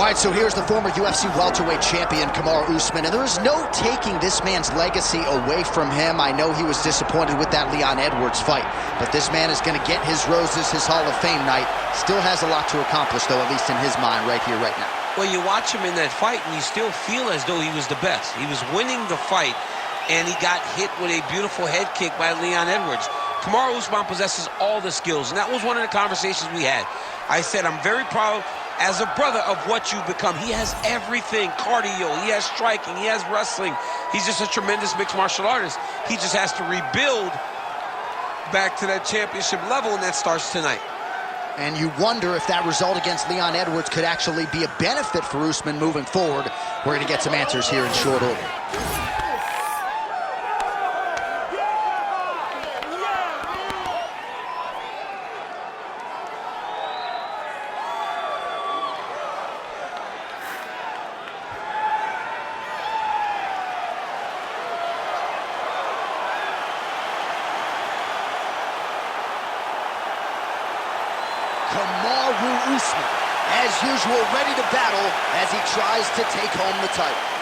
All right, so here's the former UFC welterweight champion, Kamaru Usman, and there is no taking this man's legacy away from him. I know he was disappointed with that Leon Edwards fight, but this man is going to get his roses, his Hall of Fame night. Still has a lot to accomplish, though, at least in his mind, right here, right now. Well, you watch him in that fight, and you still feel as though he was the best. He was winning the fight, and he got hit with a beautiful head kick by Leon Edwards. Kamaru Usman possesses all the skills, and that was one of the conversations we had. I said, I'm very proud as a brother of what you've become. He has everything, cardio, he has striking, he has wrestling. He's just a tremendous mixed martial artist. He just has to rebuild back to that championship level, and that starts tonight. And you wonder if that result against Leon Edwards could actually be a benefit for Usman moving forward. We're going to get some answers here in short order. Kamaru Usman, as usual, ready to battle as he tries to take home the title.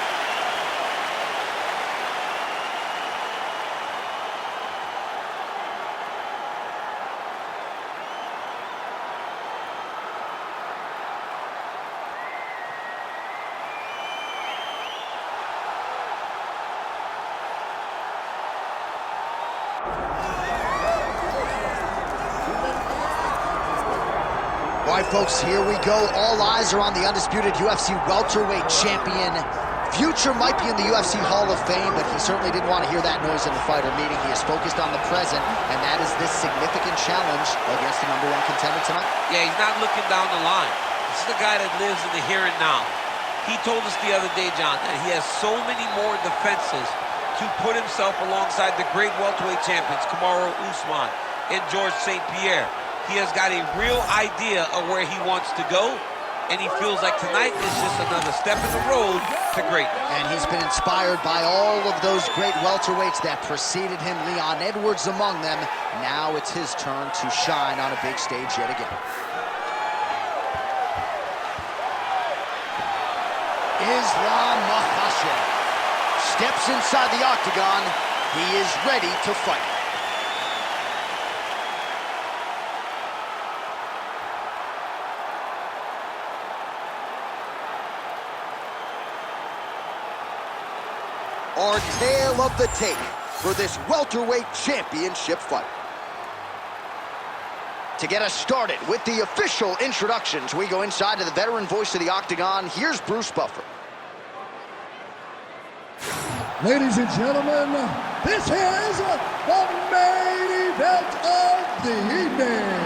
All right, folks, here we go. All eyes are on the undisputed UFC welterweight champion. Future might be in the UFC Hall of Fame, but he certainly didn't want to hear that noise in the fighter meeting. He is focused on the present, and that is this significant challenge against the #1 contender tonight. Yeah, he's not looking down the line. This is the guy that lives in the here and now. He told us the other day, John, that he has so many more defenses to put himself alongside the great welterweight champions, Kamaru Usman and George St. Pierre. He has got a real idea of where he wants to go, and he feels like tonight is just another step in the road to greatness. And he's been inspired by all of those great welterweights that preceded him, Leon Edwards among them. Now it's his turn to shine on a big stage yet again. Islam Makhachev steps inside the octagon. He is ready to fight. Our tale of the tape for this welterweight championship fight. To get us started with the official introductions, we go inside to the veteran voice of the octagon. Here's Bruce Buffer. Ladies and gentlemen, this is the main event of the evening.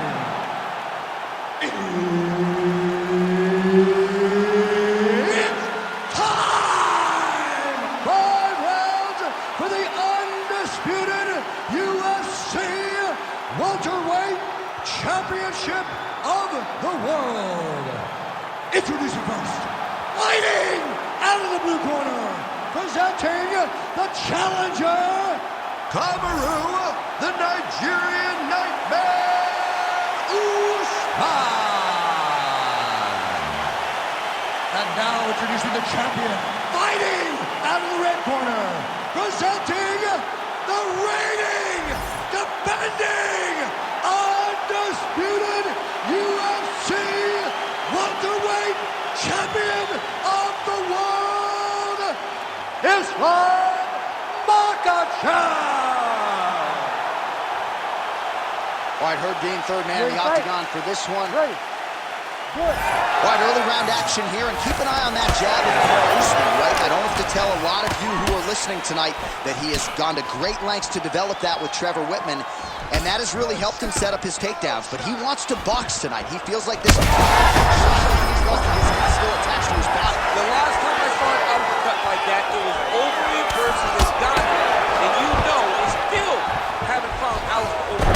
Welterweight Championship of the World. Introducing first, fighting out of the blue corner, presenting the challenger, Kamaru, the Nigerian Nightmare, Usman. And now introducing the champion, fighting out of the red corner, presenting the reigning, defending, undisputed UFC welterweight champion of the world, Islam Makhachev. All right, Herb Dean, third man in the octagon for this one. Ready. Good. All right, early round action here, and keep an eye on that jab of Kamaru Usman, right? I don't have to tell a lot of you who are listening tonight that he has gone to great lengths to develop that with Trevor Whitman, and that has really helped him set up his takedowns. But he wants to box tonight. He feels like this. He's lucky his head's still attached to his body. The last time I saw an uppercut like that, it was Overeem versus this guy, and you know they still haven't found out over.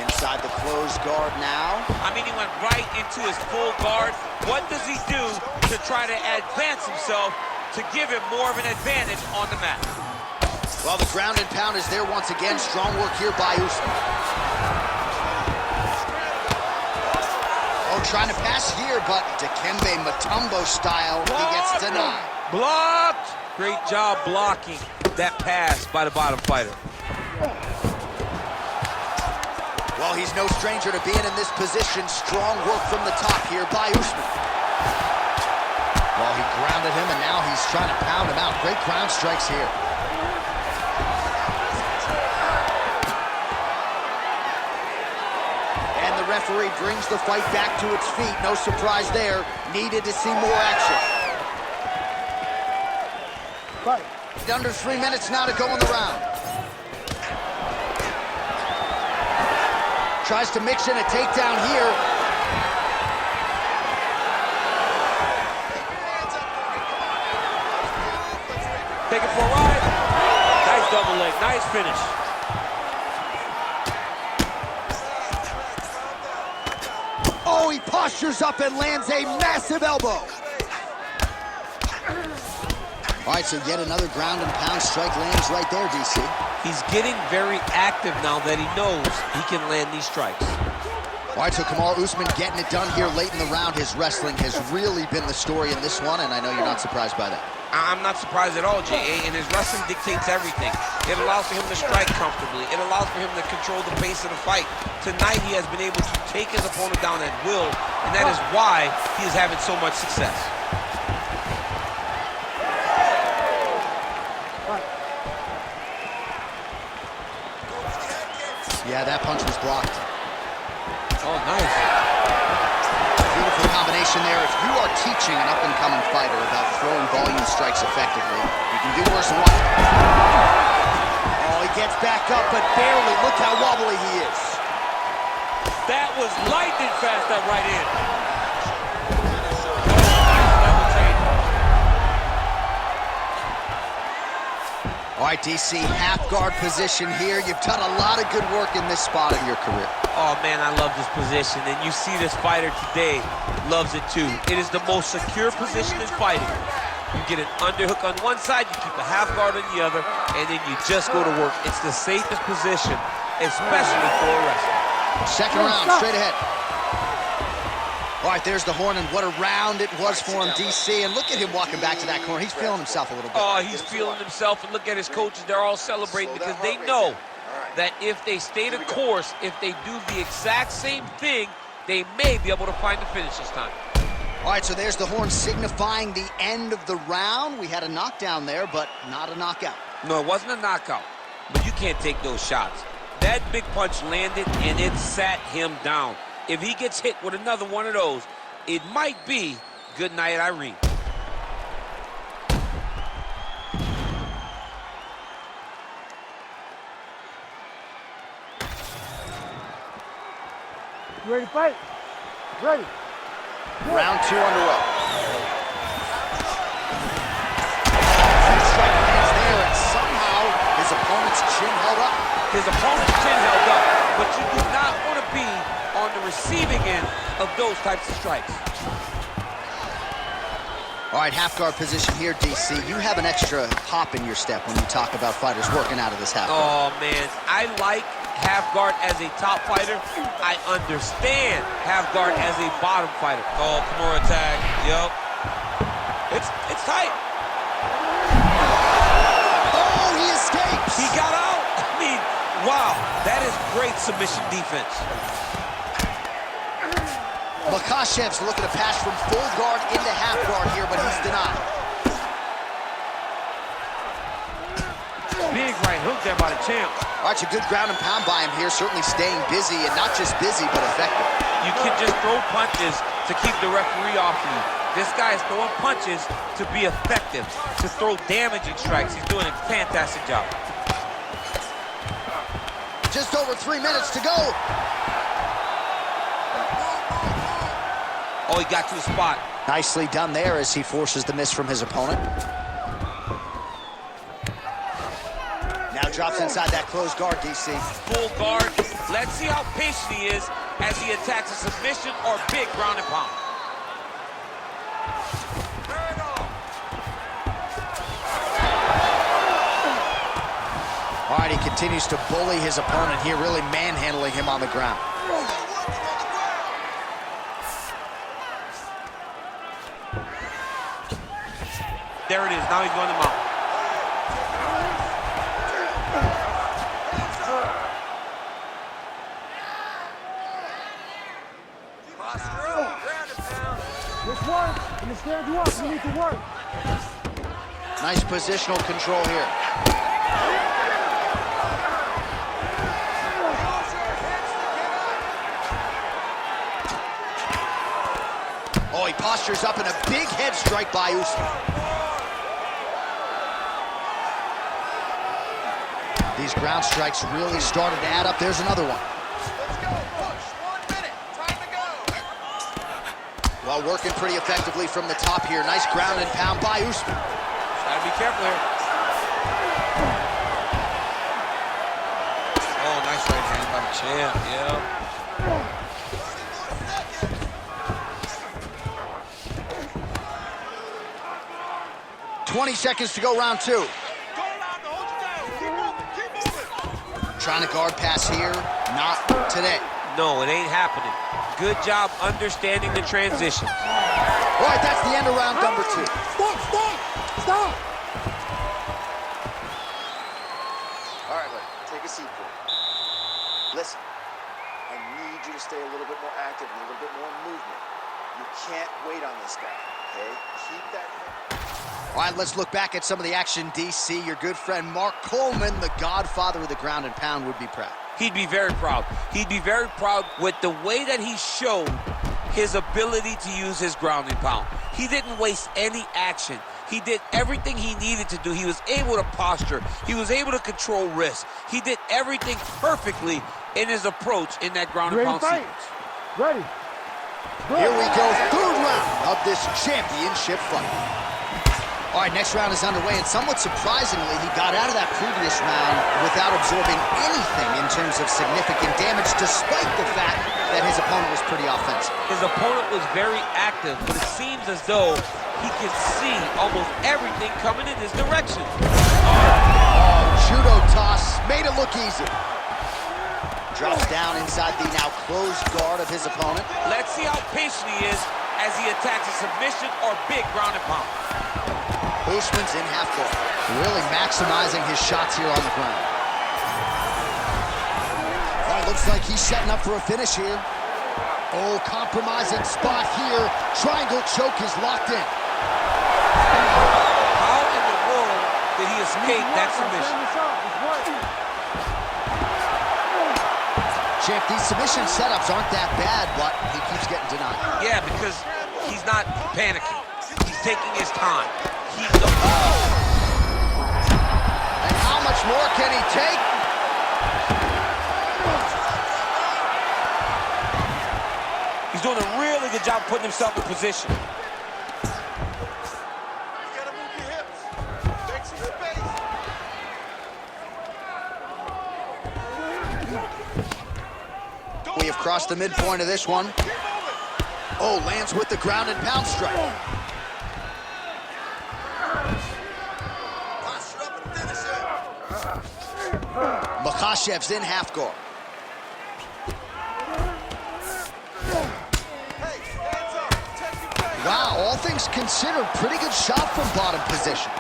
Inside the closed guard now. I mean, he went right into his full guard. What does he do to try to advance himself to give him more of an advantage on the mat? Well, the ground and pound is there once again. Strong work here by Usman. Oh, trying to pass here, but Dikembe Mutombo style, he gets denied. Blocked! Great job blocking that pass by the bottom fighter. Well, he's no stranger to being in this position. Strong work from the top here by Usman. Well, he grounded him, and now he's trying to pound him out. Great ground strikes here. And the referee brings the fight back to its feet. No surprise there. Needed to see more action. Fight. Under 3 minutes now to go in the round. Tries to mix in a takedown here. Take it for a ride. Nice double leg, nice finish. Oh, he postures up and lands a massive elbow. All right, so yet another ground and pound strike lands right there, DC. He's getting very active now that he knows he can land these strikes. All right, so Kamaru Usman getting it done here late in the round. His wrestling has really been the story in this one, and I know you're not surprised by that. I'm not surprised at all, J.A., and his wrestling dictates everything. It allows for him to strike comfortably. It allows for him to control the pace of the fight. Tonight, he has been able to take his opponent down at will, and that is why he is having so much success. Yeah, that punch was blocked. Oh, nice. Beautiful combination there. If you are teaching an up-and-coming fighter about throwing volume strikes effectively, you can do worse than one. Oh, he gets back up, but barely. Look how wobbly he is. That was lightning fast, that right hand. All right, DC, half guard position here. You've done a lot of good work in this spot in your career. Oh, man, I love this position, and you see this fighter today loves it too. It is the most secure position in fighting. You get an underhook on one side, you keep a half guard on the other, and then you just go to work. It's the safest position, especially for a wrestler. Second round, straight ahead. All right, there's the horn, and what a round it was for him, DC. And look at him walking back to that corner. He's feeling himself a little bit. Oh, he's feeling himself, and look at his coaches. They're all celebrating because they know that if they stay the course, if they do the exact same thing, they may be able to find the finish this time. All right, so there's the horn signifying the end of the round. We had a knockdown there, but not a knockout. No, it wasn't a knockout, but you can't take those shots. That big punch landed, and it sat him down. If he gets hit with another one of those, it might be good night, Irene. You ready to fight? Ready. Round two on the road. Strike lands there, and somehow his opponent's chin held up. His opponent's chin held up, but you do not want to be on the receiving end of those types of strikes. All right, half guard position here, DC. You have an extra hop in your step when you talk about fighters working out of this half guard. Oh, man, I like half guard as a top fighter. I understand half guard as a bottom fighter. Oh, Kamaru attack. Yup. It's tight. Oh, he escapes. He got out. I mean, wow, that is great submission defense. Makhachev's looking to pass from full guard into half guard here, but he's denied. Big right hook there by the champ. All right, so good ground and pound by him here, certainly staying busy, and not just busy, but effective. You can just throw punches to keep the referee off you. This guy is throwing punches to be effective, to throw damaging strikes. He's doing a fantastic job. Just over 3 minutes to go. Oh, he got to the spot. Nicely done there as he forces the miss from his opponent. Now drops inside that closed guard, DC. Full guard. Let's see how patient he is as he attacks a submission or big ground and pound. All right, he continues to bully his opponent here, really manhandling him on the ground. There it is. Now he's going to mount. This one, and to stand you up, you need to work. Nice positional control here. Oh, he postures up in a big head strike by Usman. These ground strikes really started to add up. There's another one. Let's go, push. 1 minute. Time to go. Well, working pretty effectively from the top here. Nice ground and pound by Usman. Gotta be careful here. Oh, nice right hand by the champ. Yeah. 20 seconds to go, round 2. Trying to guard pass here. Not today. No, it ain't happening. Good job understanding the transitions. All right, that's the end of round number 2. Stop! All right, buddy, take a seat, please. Listen, I need you to stay a little bit more active and a little bit more movement. You can't wait on this guy, okay? Keep that... All right, let's look back at some of the action, DC. Your good friend Mark Coleman, the godfather of the ground and pound, would be proud. He'd be very proud. He'd be very proud with the way that he showed his ability to use his ground and pound. He didn't waste any action. He did everything he needed to do. He was able to posture. He was able to control wrist. He did everything perfectly in his approach in that ground and pound sequence. Ready. Here we go, third round of this championship fight. All right, next round is underway, and somewhat surprisingly, he got out of that previous round without absorbing anything in terms of significant damage, despite the fact that his opponent was pretty offensive. His opponent was very active, but it seems as though he could see almost everything coming in his direction. Oh, judo toss, made it look easy. Drops down inside the now closed guard of his opponent. Let's see how patient he is as he attacks a submission or big ground and pound. Usman's in half guard, really maximizing his shots here on the ground. All right, looks like he's setting up for a finish here. Oh, compromising spot here. Triangle choke is locked in. How in the world did he escape that submission? Champ, these submission setups aren't that bad, but he keeps getting denied. Yeah, because he's not panicking. He's taking his time. And how much more can he take? He's doing a really good job putting himself in position. You gotta move your hips. Make some space. We have crossed the midpoint of this one. Oh, lands with the ground and pound strike. Makhachev's in half guard. Wow, all things considered, pretty good shot from bottom position.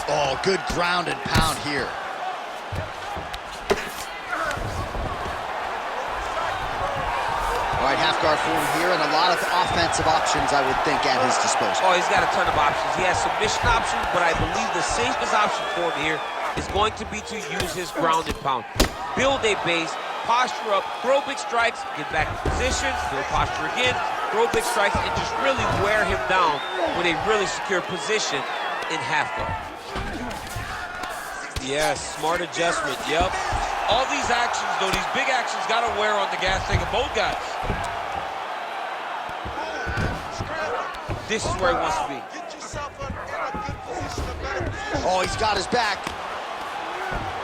Oh, good ground and pound here. All right, half guard form here, and a lot of offensive options, I would think, at his disposal. Oh, he's got a ton of options. He has submission options, but I believe the safest option for him here is going to be to use his ground and pound. Build a base, posture up, throw big strikes, get back in position, build posture again, throw big strikes, and just really wear him down with a really secure position in half guard. Yes, smart adjustment, yep. All these actions, though, these big actions got to wear on the gas tank of both guys. This is where he wants to be. Get yourself in a good position, a better position. Oh, he's got his back.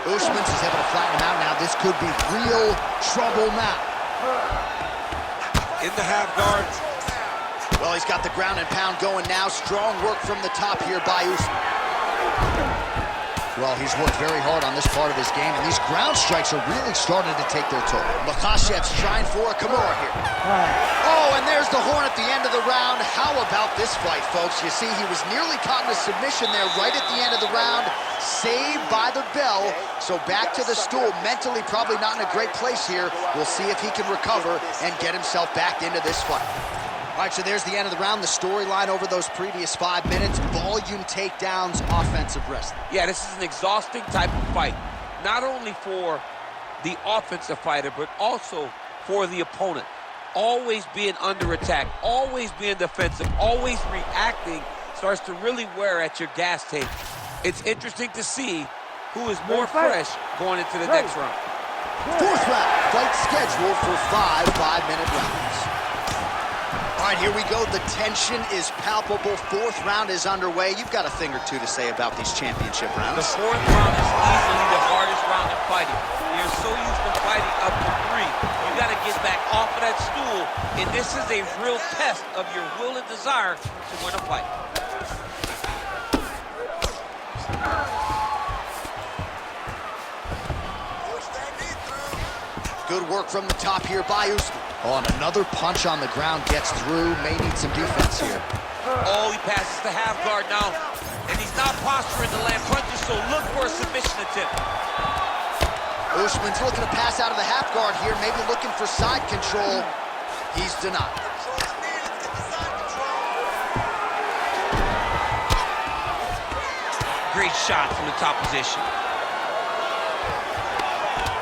Usman's is able to flatten him out now. This could be real trouble now. In the half guard. Well, he's got the ground and pound going now. Strong work from the top here by Usman. Well, he's worked very hard on this part of his game, and these ground strikes are really starting to take their toll. Makhachev's trying for a Kamaru here. Oh, and there's there's the horn at the end of the round. How about this fight, folks? You see, he was nearly caught in a submission there right at the end of the round. Saved by the bell. So back to the stool. Mentally probably not in a great place here. We'll see if he can recover and get himself back into this fight. All right, so there's the end of the round. The storyline over those previous 5 minutes. Volume takedowns, offensive wrestling. Yeah, this is an exhausting type of fight. Not only for the offensive fighter, but also for the opponent. Always being under attack, always being defensive, always reacting starts to really wear at your gas tank. It's interesting to see who is more fresh going into the next round. Fourth round, fight scheduled for 5 5-minute rounds. All right, here we go. The tension is palpable. Fourth round is underway. You've got a thing or two to say about these championship rounds. The fourth round is easily the hardest round in fighting. You're so used to fighting up to 3. You got to get back off of that stool, and this is a real test of your will and desire to win a fight. Good work from the top here by Usman. Oh, and another punch on the ground gets through. May need some defense here. Oh, he passes the half guard now, and he's not posturing to land punches, so look for a submission attempt. Usman's looking to pass out of the half guard here, maybe looking for side control. He's denied. Great shot from the top position.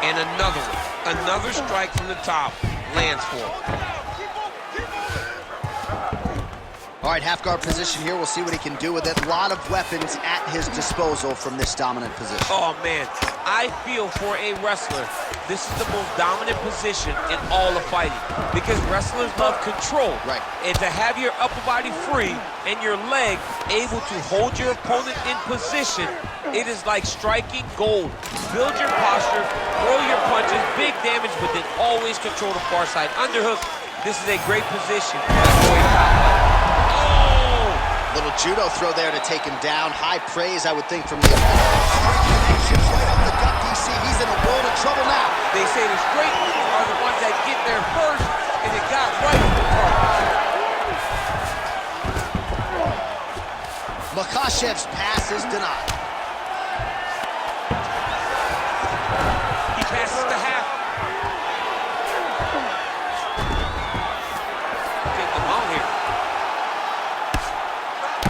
And another one. Another strike from the top lands for him. All right, half guard position here. We'll see what he can do with it. A lot of weapons at his disposal from this dominant position. Oh, man. I feel for a wrestler, this is the most dominant position in all of fighting because wrestlers love control. Right. And to have your upper body free and your leg able to hold your opponent in position, it is like striking gold. Build your posture, throw your punches, big damage, but then always control the far side. Underhook, this is a great position. Little judo throw there to take him down. High praise, I would think, from the opponent. Great connections right up the gut, DC. He's in a world of trouble now. They say the straight are the ones that get there first, and it got right to the target. Makhachev's pass is denied. He passes the half. Take them out here.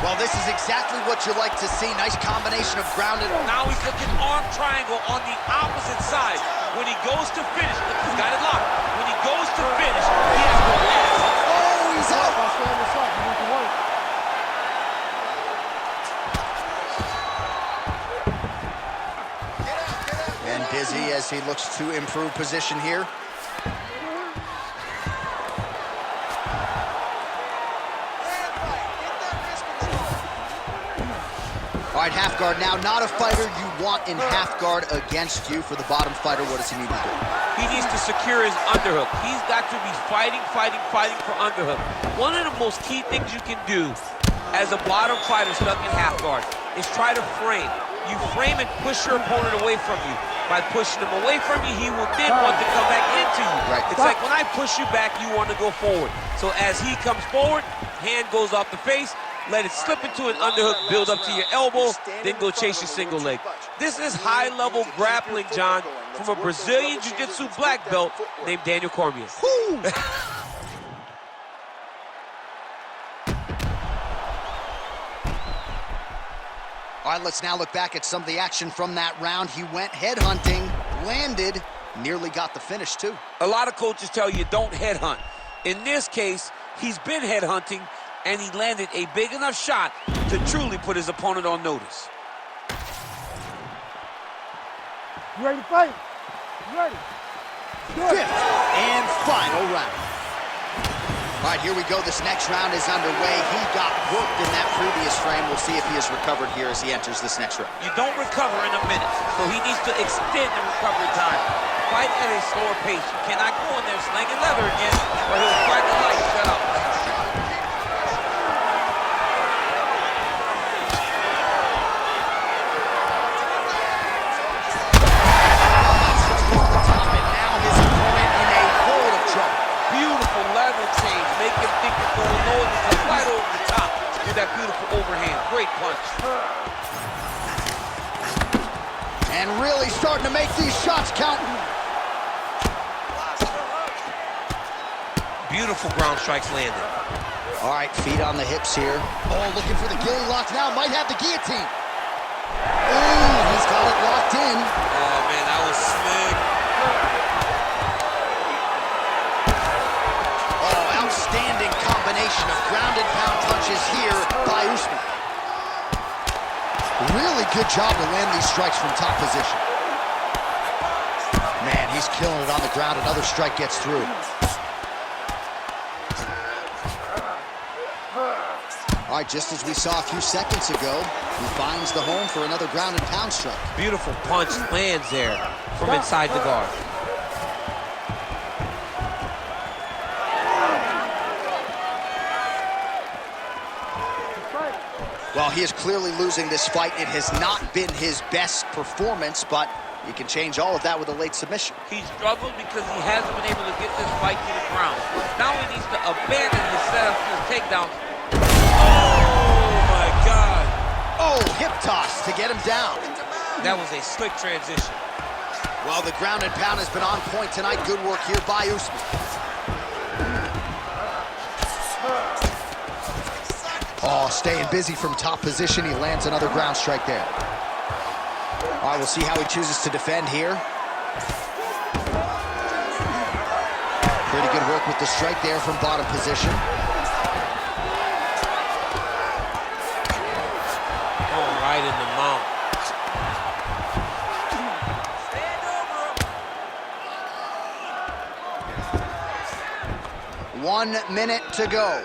Well, this is exactly what you like to see. Nice combination of ground and... Now he's looking arm triangle on the opposite side. When he goes to finish, look, he's got it locked. When he goes to finish, he has to pass. Oh, he's out. Stay on this side. You need to work. And Dizzy as he looks to improve position here. All right, half guard now. Not a fighter you want in half guard against you. For the bottom fighter, what does he need to do? He needs to secure his underhook. He's got to be fighting for underhook. One of the most key things you can do as a bottom fighter stuck in half guard is try to frame. You frame and push your opponent away from you. By pushing him away from you, he will then want to come back into you. Right. It's like when I push you back, you want to go forward. So as he comes forward, hand goes off the face, let it slip into an underhook, build up to your elbow, then go chase your single leg. This is high-level grappling, John, from a Brazilian Jiu-Jitsu black belt named Daniel Cormier. All right, let's now look back at some of the action from that round. He went headhunting, landed, nearly got the finish, too. A lot of coaches tell you don't headhunt. In this case, he's been headhunting, and he landed a big enough shot to truly put his opponent on notice. You ready to fight? You ready? Fifth and final round. All right, here we go. This next round is underway. He got worked in that previous frame. We'll see if he has recovered here as he enters this next round. You don't recover in a minute, so he needs to extend the recovery time. Fight at a slower pace. You cannot go in there slinging leather again, or he'll crack the light. Shut up. Make him think beautiful overhand. Great punch. And really starting to make these shots count. Beautiful ground strikes landed. All right, feet on the hips here. Oh, looking for the gilly lock now. Might have the guillotine. Ooh, he's got it locked in. Oh, man, that was slick. Oh, outstanding combination of ground and pound punches here by Usman. Really good job to land these strikes from top position. Man, he's killing it on the ground. Another strike gets through. All right, just as we saw a few seconds ago, he finds the home for another ground and pound strike. Beautiful punch lands there from inside the guard. Well, he is clearly losing this fight. It has not been his best performance, but you can change all of that with a late submission. He struggled because he hasn't been able to get this fight to the ground. Now he needs to abandon his setup to his takedown. Oh, my God. Oh, hip toss to get him down. That was a slick transition. Well, the ground and pound has been on point tonight. Good work here by Usman. Oh, staying busy from top position. He lands another ground strike there. All right, we'll see how he chooses to defend here. Pretty good work with the strike there from bottom position. Oh, right in the mount. 1 minute to go.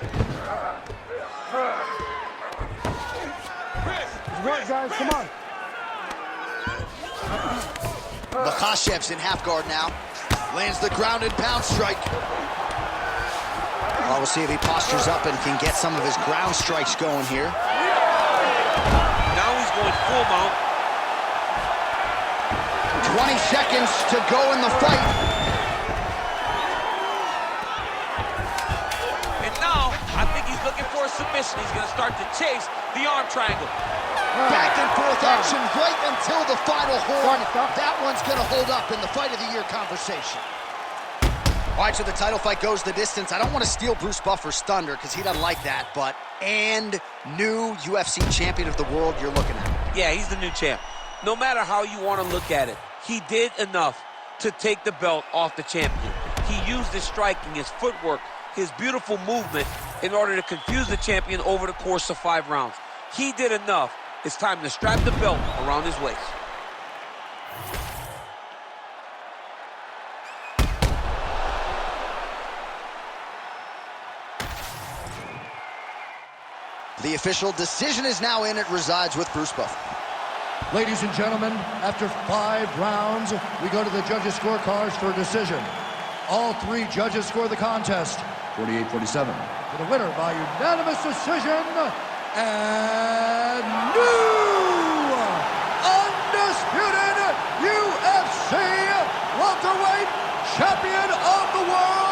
Work, guys, come on. Makhachev's in half guard now. Lands the ground and pound strike. Well, we'll see if he postures up and can get some of his ground strikes going here. Now he's going full mount. 20 seconds to go in the fight. And now, I think he's looking for a submission. He's going to start to chase the arm triangle. Back and forth action right until the final horn. That one's going to hold up in the fight of the year conversation. All right, so the title fight goes the distance. I don't want to steal Bruce Buffer's thunder because he doesn't like that, but new UFC champion of the world you're looking at. Yeah, he's the new champ. No matter how you want to look at it, he did enough to take the belt off the champion. He used his striking, his footwork, his beautiful movement in order to confuse the champion over the course of 5 rounds. He did enough. It's time to strap the belt around his waist. The official decision is now in. It resides with Bruce Buffer. Ladies and gentlemen, after 5 rounds, we go to the judges' scorecards for a decision. All 3 judges score the contest, 48-47. For the winner by unanimous decision, and new undisputed UFC welterweight champion of the world,